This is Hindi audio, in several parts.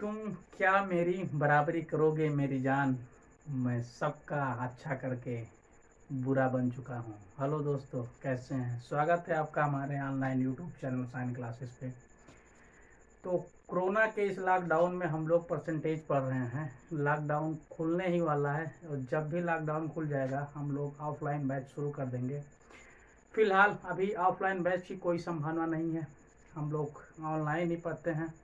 तुम क्या मेरी बराबरी करोगे मेरी जान। मैं सबका अच्छा करके बुरा बन चुका हूँ। हेलो दोस्तों, कैसे हैं? स्वागत है आपका हमारे online YouTube channel sign classes पे। तो कोरोना के इस लॉकडाउन में हम लोग परसेंटेज पढ़ रहे हैं। लॉकडाउन खुलने ही वाला है और जब भी लॉकडाउन खुल जाएगा हम लोग ऑफलाइन बैच शुरू कर देंगे। फिलहाल अभी ऑफलाइन बैच की कोई संभावना नहीं है, हम लोग ऑनलाइन ही पढ़ते हैं।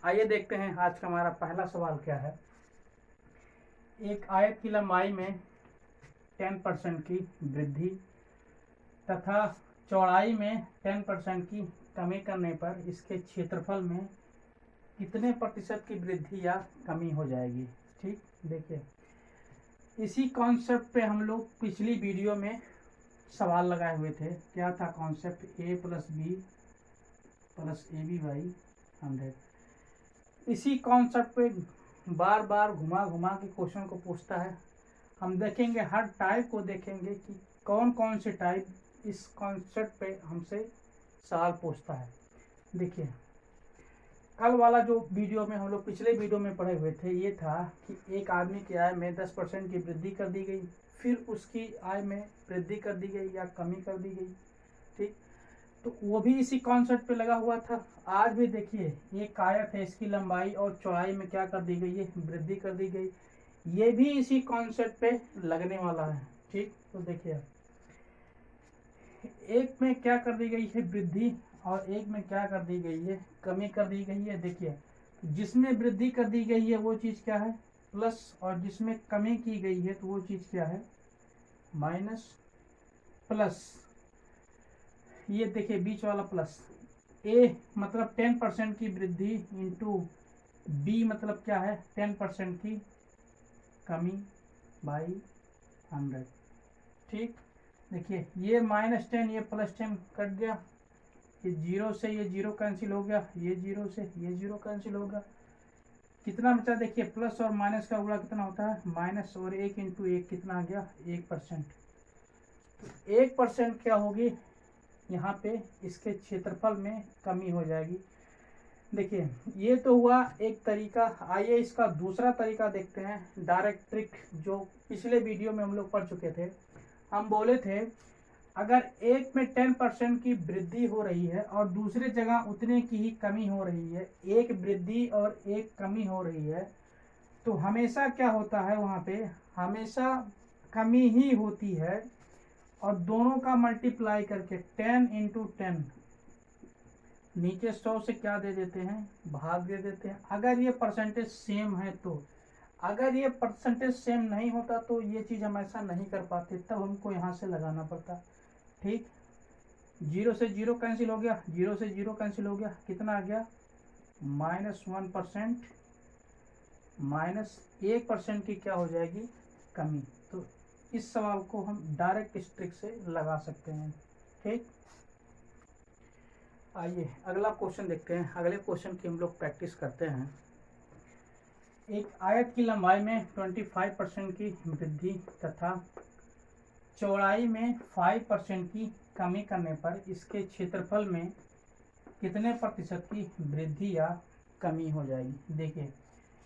आइए देखते हैं आज का हमारा पहला सवाल क्या है। एक आयत की लंबाई में 10% की वृद्धि तथा चौड़ाई में 10% की कमी करने पर इसके क्षेत्रफल में कितने प्रतिशत की वृद्धि या कमी हो जाएगी। ठीक, देखिए इसी कॉन्सेप्ट पे हम लोग पिछली वीडियो में सवाल लगाए हुए थे। क्या था concept? a plus B plus A B by 100। इसी कॉन्सेप्ट पे बार बार घुमा घुमा के क्वेश्चन को पूछता है। हम देखेंगे, हर टाइप को देखेंगे कि कौन कौन से टाइप इस कॉन्सेप्ट पे हमसे सवाल पूछता है। देखिए कल वाला जो वीडियो में हम लोग पिछले वीडियो में पढ़े हुए थे, ये था कि एक आदमी की आय में 10% की वृद्धि कर दी गई, फिर उसकी आय में वृद्धि कर दी गई या कमी कर दी गई। ठीक, तो वो भी इसी कॉन्सेप्ट पे लगा हुआ था। आज भी देखिए एक आयत है, इसकी लंबाई और चौड़ाई में क्या कर दी गई है? वृद्धि कर दी गई। ये भी इसी कॉन्सेप्ट पे लगने वाला है। ठीक, तो देखिए एक में क्या कर दी गई है? वृद्धि, और एक में क्या कर दी गई है? कमी कर दी गई है। देखिए जिसमें वृद्धि कर दी गई है वो चीज क्या है? प्लस, और जिसमें कमी की गई है तो वो चीज क्या है? माइनस। प्लस, ये देखिए बीच वाला प्लस। ए मतलब 10% की वृद्धि इंटू बी मतलब क्या है? 10% की कमी बाई 100। ठीक, देखिए ये -10 ये +10 कट गया, ये जीरो से ये जीरो कैंसिल हो गया, ये जीरो से ये जीरो कैंसिल होगा। कितना बचा? देखिए प्लस और माइनस का गुणा कितना होता है? माइनस, और 1 इंटू 1 कितना आ गया? 1%। तो 1% क्या होगी यहाँ पे? इसके क्षेत्रफल में कमी हो जाएगी। देखिए ये तो हुआ एक तरीका। आइए इसका दूसरा तरीका देखते हैं, डायरेक्ट ट्रिक, जो पिछले वीडियो में हम लोग पढ़ चुके थे। हम बोले थे अगर एक में 10% की वृद्धि हो रही है और दूसरे जगह उतने की ही कमी हो रही है, एक वृद्धि और एक कमी हो रही है, तो हमेशा क्या होता है? वहाँ पे हमेशा कमी ही होती है। और दोनों का मल्टीप्लाई करके 10 इंटू 10, नीचे 100 से क्या दे देते हैं? भाग दे देते हैं। अगर ये परसेंटेज सेम है तो, अगर ये परसेंटेज सेम नहीं होता तो ये चीज हम ऐसा नहीं कर पाते, तब हमको यहाँ से लगाना पड़ता। ठीक, जीरो से जीरो कैंसिल हो गया, जीरो से जीरो कैंसिल हो गया, कितना आ गया? -1%, -1% की क्या हो जाएगी? कमी। तो इस सवाल को हम डायरेक्ट इस ट्रिक से लगा सकते हैं। ठीक, आइए अगला क्वेश्चन देखते हैं। अगले क्वेश्चन की हम लोग प्रैक्टिस करते हैं। एक आयत की लंबाई में 25% की वृद्धि तथा चौड़ाई में 5% की कमी करने पर इसके क्षेत्रफल में कितने प्रतिशत की वृद्धि या कमी हो जाएगी। देखिए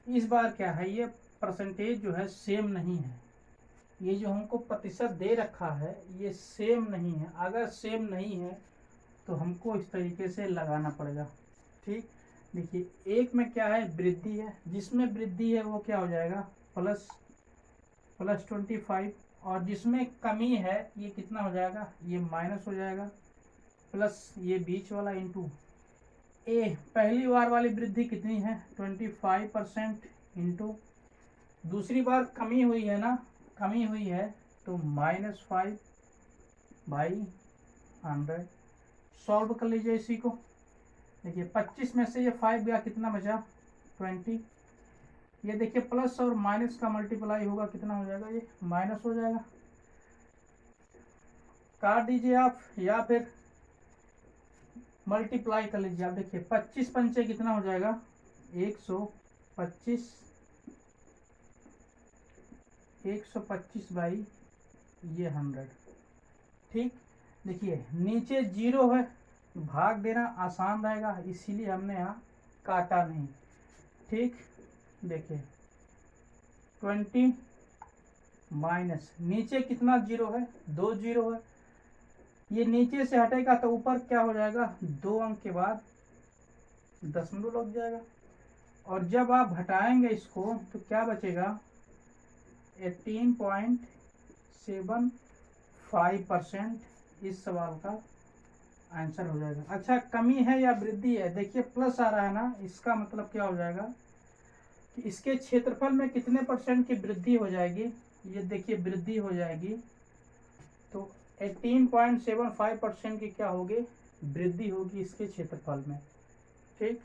इस बार क्या है, ये परसेंटेज जो है सेम नहीं है। ये जो हमको प्रतिशत दे रखा है ये सेम नहीं है। अगर सेम नहीं है तो हमको इस तरीके से लगाना पड़ेगा। ठीक, देखिए एक में क्या है? वृद्धि है, जिसमें वृद्धि है वो क्या हो जाएगा? +25, और जिसमें कमी है ये कितना हो जाएगा? ये माइनस हो जाएगा, प्लस ये बीच वाला इंटू ए। पहली बार वाली वृद्धि कितनी है? 25% इंटू दूसरी बार कमी हुई है ना, कमी हुई है तो -5 बाई 100। सॉल्व कर लीजिए इसी को। देखिए 25 में से ये 5 गया, कितना बचा? 20। ये देखिए प्लस और माइनस का मल्टीप्लाई होगा, कितना हो जाएगा? ये माइनस हो जाएगा। काट दीजिए आप या फिर मल्टीप्लाई कर लीजिए आप। देखिए 25 पंचे कितना हो जाएगा? 125, 125 बाई ये 100। ठीक, देखिए नीचे जीरो है, भाग देना आसान रहेगा, इसीलिए हमने यहाँ काटा नहीं। ठीक, देखिए 20 माइनस नीचे कितना जीरो है, 2 जीरो है, ये नीचे से हटेगा तो ऊपर क्या हो जाएगा, 2 अंक के बाद दशमलव लग जाएगा। और जब आप हटाएंगे इसको तो क्या बचेगा, 18.75% इस सवाल का आंसर हो जाएगा। अच्छा, कमी है या वृद्धि है, देखिए प्लस आ रहा है ना, इसका मतलब क्या हो जाएगा कि इसके क्षेत्रफल में कितने परसेंट की वृद्धि हो जाएगी, ये देखिए वृद्धि हो जाएगी, तो 18.75% की क्या होगी, वृद्धि होगी इसके क्षेत्रफल में। ठीक,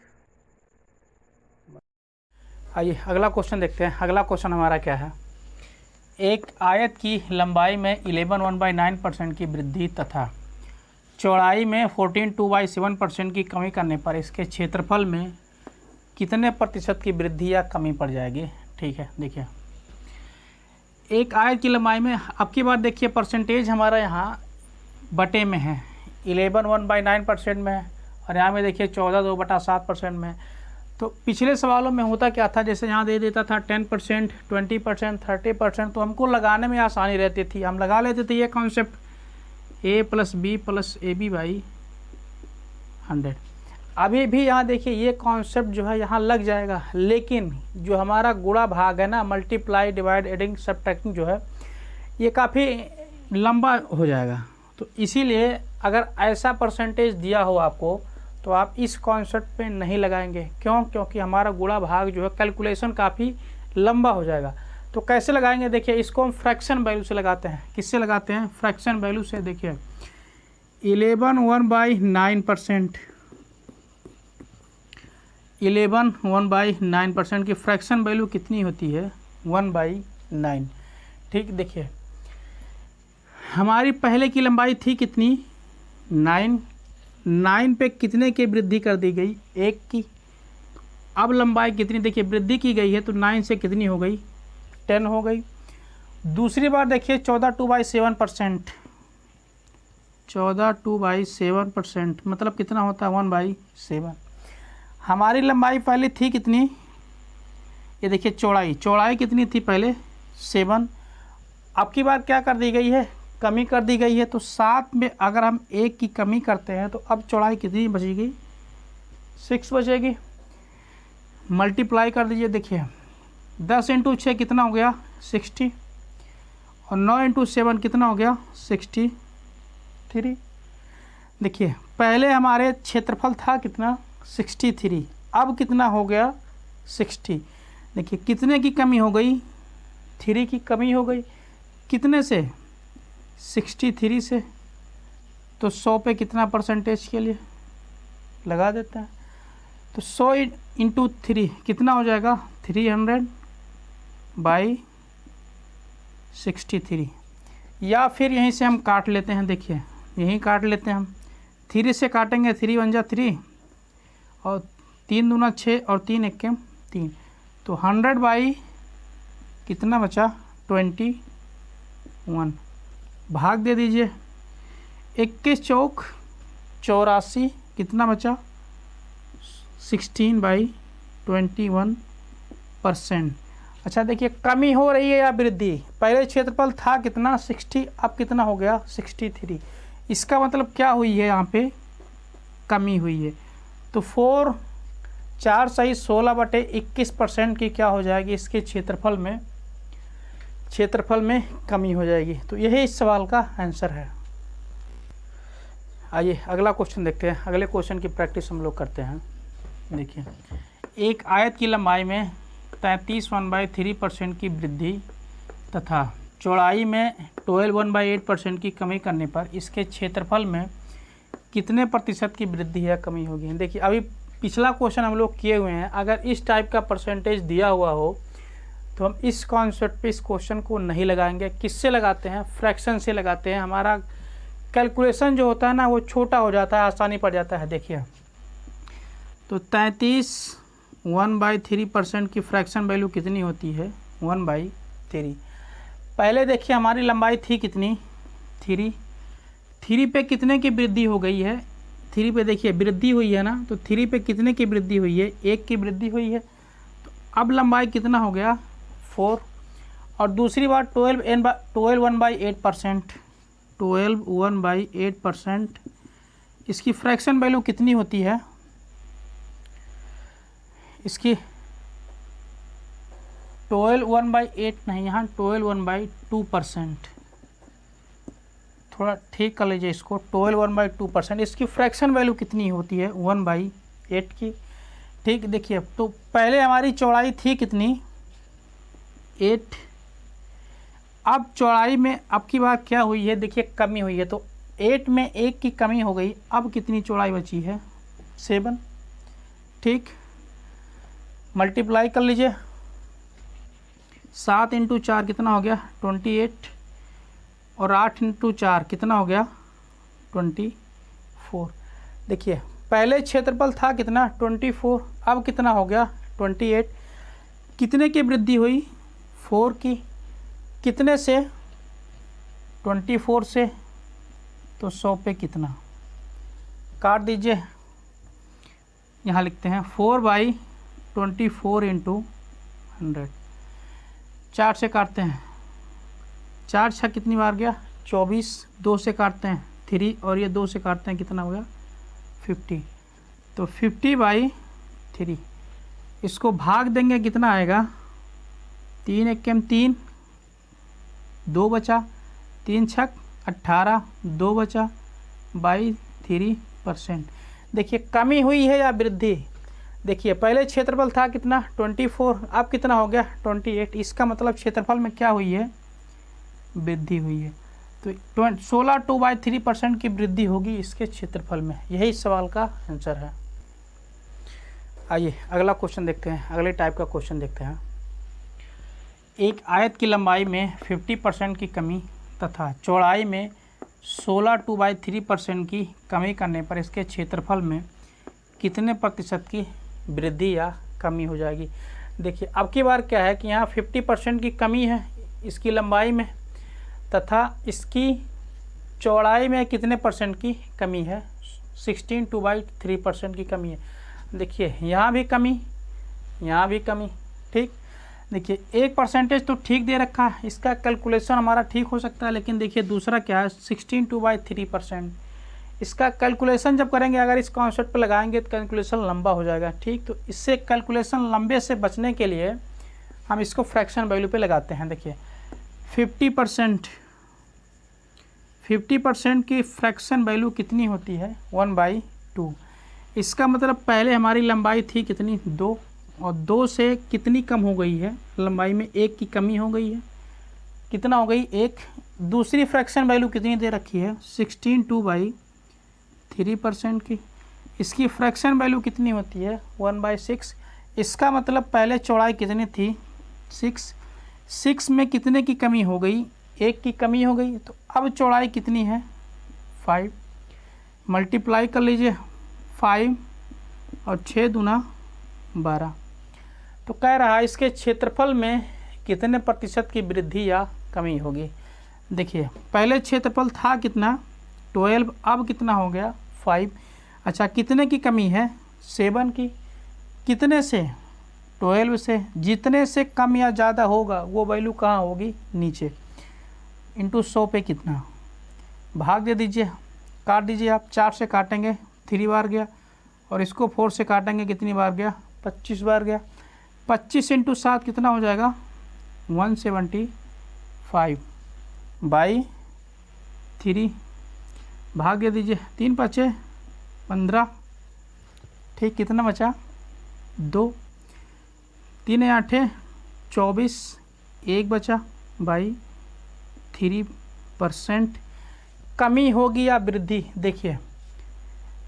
आइए अगला क्वेश्चन देखते हैं। अगला क्वेश्चन हमारा क्या है, एक आयत की लंबाई में 11/9% की वृद्धि तथा चौड़ाई में 14/7% की कमी करने पर इसके क्षेत्रफल में कितने प्रतिशत की वृद्धि या कमी पड़ जाएगी। ठीक है, देखिए एक आयत की लंबाई में, अब की बात देखिए परसेंटेज हमारा यहाँ बटे में है, 11/9% में है, और यहाँ में देखिए 14/2/7% में। तो पिछले सवालों में होता क्या था, जैसे यहाँ दे देता था 10%, 20%, 30%, तो हमको लगाने में आसानी रहती थी, हम लगा लेते थे ये कॉन्सेप्ट a + b + ab/100। अभी भी यहाँ देखिए ये कॉन्सेप्ट जो है यहाँ लग जाएगा, लेकिन जो हमारा गुणा भाग है ना, मल्टीप्लाई, डिवाइड, एडिंग, सब्ट्रैक्टिंग जो है, ये काफ़ी लंबा हो जाएगा। तो इसीलिए अगर ऐसा परसेंटेज दिया हो आपको तो आप इस कॉन्सेप्ट पे नहीं लगाएंगे। क्यों? क्योंकि हमारा गुणा भाग जो है कैलकुलेशन काफ़ी लंबा हो जाएगा। तो कैसे लगाएंगे, देखिए इसको हम फ्रैक्शन वैल्यू से लगाते हैं। किससे लगाते हैं? फ्रैक्शन वैल्यू से। देखिए 11/9%, 11/9% की फ्रैक्शन वैल्यू कितनी होती है, 1/9। ठीक, देखिए हमारी पहले की लंबाई थी कितनी, 9 पे कितने की वृद्धि कर दी गई, 1 की। अब लंबाई कितनी, देखिए वृद्धि की गई है तो 9 से कितनी हो गई, 10 हो गई। दूसरी बार देखिए 14/2/7%, 14/2/7% मतलब कितना होता है, 1/7। हमारी लंबाई पहले थी कितनी, ये देखिए चौड़ाई कितनी थी पहले, 7। अब की बार क्या कर दी गई है, कमी कर दी गई है। तो 7 में अगर हम 1 की कमी करते हैं तो अब चौड़ाई कितनी बचेगी, 6 बचेगी। मल्टीप्लाई कर दीजिए, देखिए 10 × 6 कितना हो गया, 60, और 9 × 7 कितना हो गया, 63। देखिए पहले हमारे क्षेत्रफल था कितना, 63, अब कितना हो गया, 60। देखिए कितने की कमी हो गई, 3 की कमी हो गई। कितने से, 63 से। तो 100 पे कितना परसेंटेज के लिए लगा देते हैं, तो 100 × 3 कितना हो जाएगा, 300/63। या फिर यहीं से हम काट लेते हैं, देखिए यहीं काट लेते हैं हम, 3 से काटेंगे, 3 × 1 = 3, और 3 दूना 6, और 3 × 1 = 3। तो 100/ कितना बचा, 21। भाग दे दीजिए, 21 चौक 84, कितना बचा, 16/21%। अच्छा देखिए कमी हो रही है या वृद्धि, पहले क्षेत्रफल था कितना, 60, अब कितना हो गया, 63। इसका मतलब क्या हुई है, यहाँ पे कमी हुई है। तो 4 सही 16/21% की क्या हो जाएगी, इसके क्षेत्रफल में कमी हो जाएगी। तो यही इस सवाल का आंसर है। आइए अगला क्वेश्चन देखते हैं। अगले क्वेश्चन की प्रैक्टिस हम लोग करते हैं। देखिए एक आयत की लंबाई में 33 की वृद्धि तथा चौड़ाई में 12 की कमी करने पर इसके क्षेत्रफल में कितने प्रतिशत की वृद्धि या कमी होगी। देखिए अभी पिछला क्वेश्चन हम लोग किए हुए हैं, अगर इस टाइप का परसेंटेज दिया हुआ हो तो हम इस कॉन्सेप्ट पे इस क्वेश्चन को नहीं लगाएंगे। किससे लगाते हैं, फ्रैक्शन से लगाते हैं। हमारा कैलकुलेशन जो होता है ना वो छोटा हो जाता है, आसानी पड़ जाता है। देखिए तो 33 1/3% की फ्रैक्शन वैल्यू कितनी होती है, 1/3। पहले देखिए हमारी लंबाई थी कितनी, 3 पे कितने की वृद्धि हो गई है, 3 पे देखिए वृद्धि हुई है ना, तो 3 पे कितने की वृद्धि हुई है, 1 की वृद्धि हुई है। तो अब लंबाई कितना हो गया 4। और दूसरी बात 12 1/8%, 12 1/8%, इसकी फ्रैक्शन वैल्यू कितनी होती है, इसकी 12 1/8 नहीं, यहाँ 12 1/2%, थोड़ा ठीक कर लीजिए इसको, 12 1/2%, इसकी फ्रैक्शन वैल्यू कितनी होती है 1/8 की। ठीक, देखिए तो पहले हमारी चौड़ाई थी कितनी 8, अब चौड़ाई में अब की बार क्या हुई है, देखिए कमी हुई है, तो 8 में 1 की कमी हो गई, अब कितनी चौड़ाई बची है 7। ठीक, मल्टीप्लाई कर लीजिए, 7 × 4 कितना हो गया 28, और 8 × 4 कितना हो गया 24। देखिए पहले क्षेत्रफल था कितना 24, अब कितना हो गया 28, कितने की वृद्धि हुई 4 की, कितने से 24 से, तो 100 पे कितना, काट दीजिए, यहाँ लिखते हैं 4/24 × 100, 4 से काटते हैं, 4 6 कितनी बार गया 24, 2 से काटते हैं 3, और ये 2 से काटते हैं कितना हो गया 50, तो 50/3, इसको भाग देंगे कितना आएगा 3 × 3, 2 बचा, 3 × 18, 2 बचा, 3%। देखिए कमी हुई है या वृद्धि, देखिए पहले क्षेत्रफल था कितना 24, अब कितना हो गया 28, इसका मतलब क्षेत्रफल में क्या हुई है वृद्धि हुई है, तो 16 2/3% की वृद्धि होगी इसके क्षेत्रफल में, यही सवाल का आंसर है। आइए अगला क्वेश्चन देखते हैं, अगले टाइप का क्वेश्चन देखते हैं। एक आयत की लंबाई में 50% की कमी तथा चौड़ाई में 16 2/3% की कमी करने पर इसके क्षेत्रफल में कितने प्रतिशत की वृद्धि या कमी हो जाएगी। देखिए अब की बार क्या है कि यहाँ 50% की कमी है इसकी लंबाई में, तथा इसकी चौड़ाई में कितने परसेंट की कमी है 16 2/3% की कमी है। देखिए यहाँ भी कमी, यहाँ भी कमी। ठीक, देखिए 1% तो ठीक दे रखा है, इसका कैलकुलेशन हमारा ठीक हो सकता है, लेकिन देखिए दूसरा क्या है 16 2/3%, इसका कैलकुलेशन जब करेंगे अगर इस कॉन्सेप्ट पर लगाएंगे तो कैलकुलेशन लंबा हो जाएगा। ठीक, तो इससे कैलकुलेशन लंबे से बचने के लिए हम इसको फ्रैक्शन वैल्यू पे लगाते हैं। देखिए 50% की फ्रैक्शन वैल्यू कितनी होती है 1/2, इसका मतलब पहले हमारी लंबाई थी कितनी 2, और 2 से कितनी कम हो गई है लंबाई में 1 की कमी हो गई है, कितना हो गई 1। दूसरी फ्रैक्शन वैल्यू कितनी दे रखी है 16 2/3% की, इसकी फ्रैक्शन वैल्यू कितनी होती है 1/6, इसका मतलब पहले चौड़ाई कितनी थी 6 में कितने की कमी हो गई 1 की कमी हो गई, तो अब चौड़ाई कितनी है 5। मल्टीप्लाई कर लीजिए 5 और 6 दूना 12, तो कह रहा है इसके क्षेत्रफल में कितने प्रतिशत की वृद्धि या कमी होगी। देखिए पहले क्षेत्रफल था कितना 12, अब कितना हो गया 5। अच्छा कितने की कमी है 7 की, कितने से 12 से, जितने से कम या ज़्यादा होगा वो वैल्यू कहाँ होगी नीचे, इंटू 100 पे कितना, भाग दे दीजिए, काट दीजिए आप, 4 से काटेंगे 3 बार गया, और इसको 4 से काटेंगे कितनी बार गया 25 बार गया, 25 × 7 कितना हो जाएगा 175/3, भाग दे दीजिए, 3 × 5 = 15। ठीक, कितना बचा 2, 3 × 8 = 24, 1 बचा 3%। कमी होगी या वृद्धि, देखिए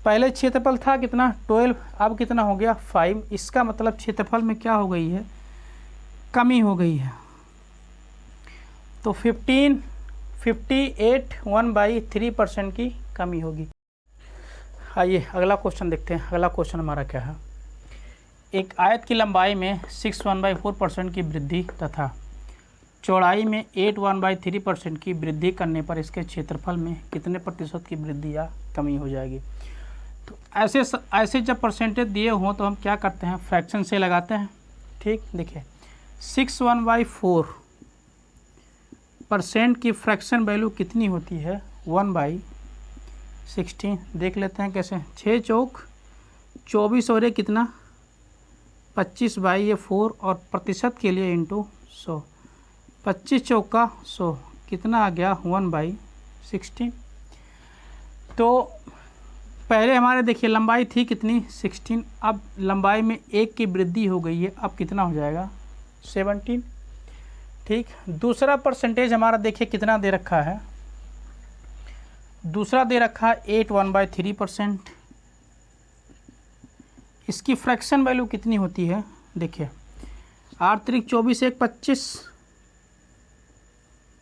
पहले क्षेत्रफल था कितना 12, अब कितना हो गया 5, इसका मतलब क्षेत्रफल में क्या हो गई है कमी हो गई है, तो 58 1/3% की कमी होगी। आइए अगला क्वेश्चन देखते हैं। अगला क्वेश्चन हमारा क्या है, एक आयत की लंबाई में 6 1/4% की वृद्धि तथा चौड़ाई में 8 1/3% की वृद्धि करने पर इसके क्षेत्रफल में कितने प्रतिशत की वृद्धि या कमी हो जाएगी। तो ऐसे जब परसेंटेज दिए हों तो हम क्या करते हैं फ्रैक्शन से लगाते हैं। ठीक, देखिए 61/4% की फ्रैक्शन वैल्यू कितनी होती है 1/16। देख लेते हैं कैसे। 6 चौक 24 और ये कितना 25/4 और प्रतिशत के लिए इंटू 100। 25 चौका 100 कितना आ गया 1/16। तो पहले हमारे देखिए लंबाई थी कितनी 16, अब लंबाई में 1 की वृद्धि हो गई है, अब कितना हो जाएगा 17। ठीक, दूसरा परसेंटेज हमारा देखिए कितना दे रखा है। दूसरा दे रखा है 8 1/3%। इसकी फ्रैक्शन वैल्यू कितनी होती है देखिए 8 3 24 1 25,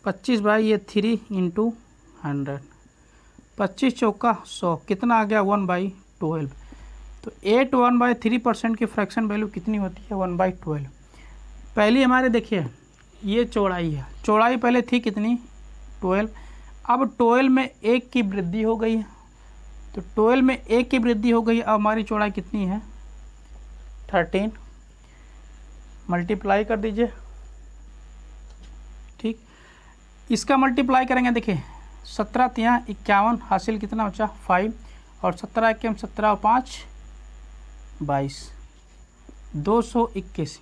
25/3 इंटू 100, 25 चौका 100 कितना आ गया 1/12। तो 8 1/3% की फ्रैक्शन वैल्यू कितनी होती है 1/12। पहली हमारे देखिए ये चौड़ाई है, चौड़ाई पहले थी कितनी 12, अब 12 में 1 की वृद्धि हो गई है, तो 12 में 1 की वृद्धि हो गई, अब हमारी चौड़ाई कितनी है 13। मल्टीप्लाई कर दीजिए। ठीक, इसका मल्टीप्लाई करेंगे देखिए 17 3 51 हासिल कितना बचा 5, और 17 1 17 और 5 22, 221।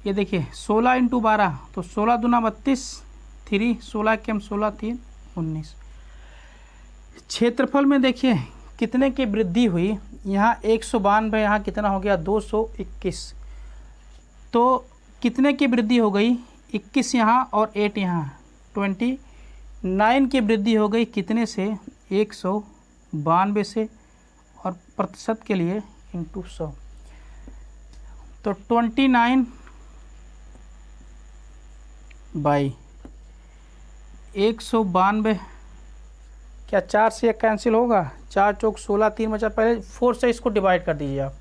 ये देखिए 16 इंटू 12 तो 16 दूना 32, 3 16 1 16 3 19। क्षेत्रफल में देखिए कितने की वृद्धि हुई, यहाँ 192, यहाँ कितना हो गया 221। तो कितने की वृद्धि हो गई 21 यहाँ और 8 यहाँ, 29 की वृद्धि हो गई कितने से 192 से, और प्रतिशत के लिए इंटू 100। तो 29/192, क्या 4 से 1 कैंसिल होगा, 4 चौक 16 3 बचा, पहले 4 से इसको डिवाइड कर दीजिए आप।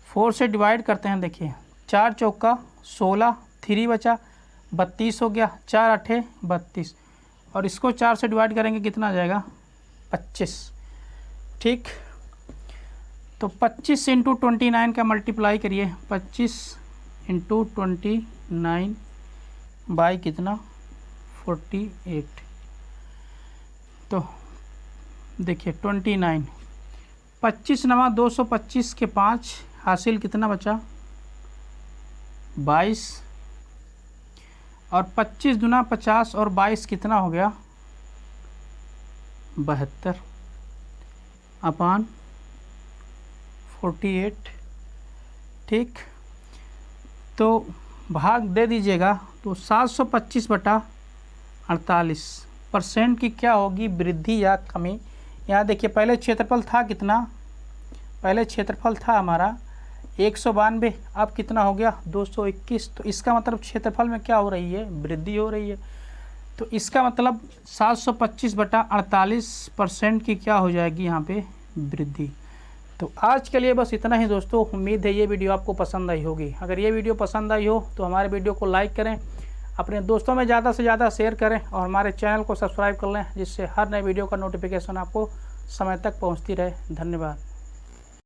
4 से डिवाइड करते हैं देखिए 4 चौका 16, 3 बचा 32 हो गया, 4 8 32, और इसको 4 से डिवाइड करेंगे कितना आ जाएगा 25। ठीक, तो 25 इंटू 29 का मल्टीप्लाई करिए, 25 इंटू 29 बाई कितना 48। तो देखिए 29, 25 नवा 225 के 5 हासिल कितना बचा 22, और 25 दूना 50 और 22 कितना हो गया 72 अपान 48। ठीक, तो भाग दे दीजिएगा, तो 725/48% की क्या होगी वृद्धि या कमी। यहाँ देखिए पहले क्षेत्रफल था कितना, पहले क्षेत्रफल था हमारा 192, अब कितना हो गया 221। तो इसका मतलब क्षेत्रफल में क्या हो रही है वृद्धि हो रही है। तो इसका मतलब 725/48% की क्या हो जाएगी यहाँ पे वृद्धि। तो आज के लिए बस इतना ही दोस्तों, उम्मीद है ये वीडियो आपको पसंद आई होगी। अगर ये वीडियो पसंद आई हो तो हमारे वीडियो को लाइक करें, अपने दोस्तों में ज़्यादा से ज़्यादा शेयर करें, और हमारे चैनल को सब्सक्राइब कर लें, जिससे हर नए वीडियो का नोटिफिकेशन आपको समय तक पहुंचती रहे। धन्यवाद।